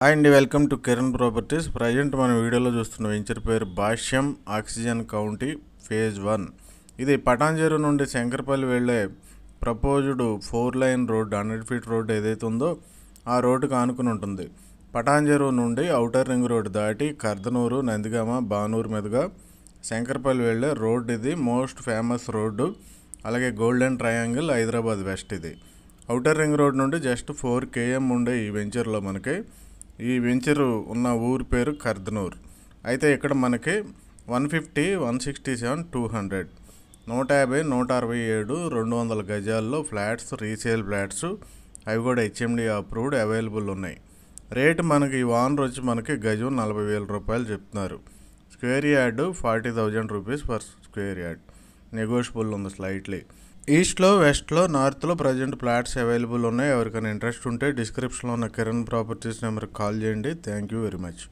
Hi అండి, welcome to Kiran properties. Present మన వీడియోలో చూస్తున్న వెంచర్ పేరు భాష్యం ఆక్సిజన్ కౌంటీ ఫేజ్ 1. ఇది పటాన్చెరు నుండి శంకరపల్లి వెళ్ళే proposed 4 line road 100 feet road ఏదైతే ఉందో ఆ రోడ్డుకు ఆనుకుని ఉంటుంది. పటాన్చెరు నుండి ఔటర్ రింగ్ రోడ్ దాటి కర్దనూరు, నందిగామ, బానూరు మీదుగా శంకరపల్లి వెళ్ళే రోడ్. ఇది మోస్ట్ ఫేమస్ రోడ్డు. అలాగే గోల్డెన్ ట్రయాంగిల్, హైదరాబాద్ వెస్ట్. ఇది ఔటర్ రింగ్ రోడ్ నుండి జస్ట్ 4 km ఉండే ఈ వెంచర్లో మనకి ఈ వెంచరు ఉన్న ఊరి పేరు కర్దనూర్. అయితే ఇక్కడ మనకి 150, 167, 200, 150, 167, 200 గజాల్లో ఫ్లాట్స్, రీసేల్ ఫ్లాట్స్, అవి కూడా హెచ్ఎండి అప్రూవ్డ్ అవైలబుల్ ఉన్నాయి. రేటు మనకి ఈ ఓనర్ వచ్చి మనకి గజం 40,000 రూపాయలు చెప్తున్నారు. Square yard 40,000 rupees per square yard. Negotiable ఉంది స్లైట్లీ. ఈస్ట్లో, వెస్ట్లో, నార్త్లో ప్రజెంట్ ఫ్లాట్స్ అవైలబుల్ ఉన్నాయి. ఎవరికైనా ఇంట్రెస్ట్ ఉంటే డిస్క్రిప్షన్లో ఉన్న కిరణ్ ప్రాపర్టీస్ నెంబర్కి కాల్ చేయండి. Thank you very much.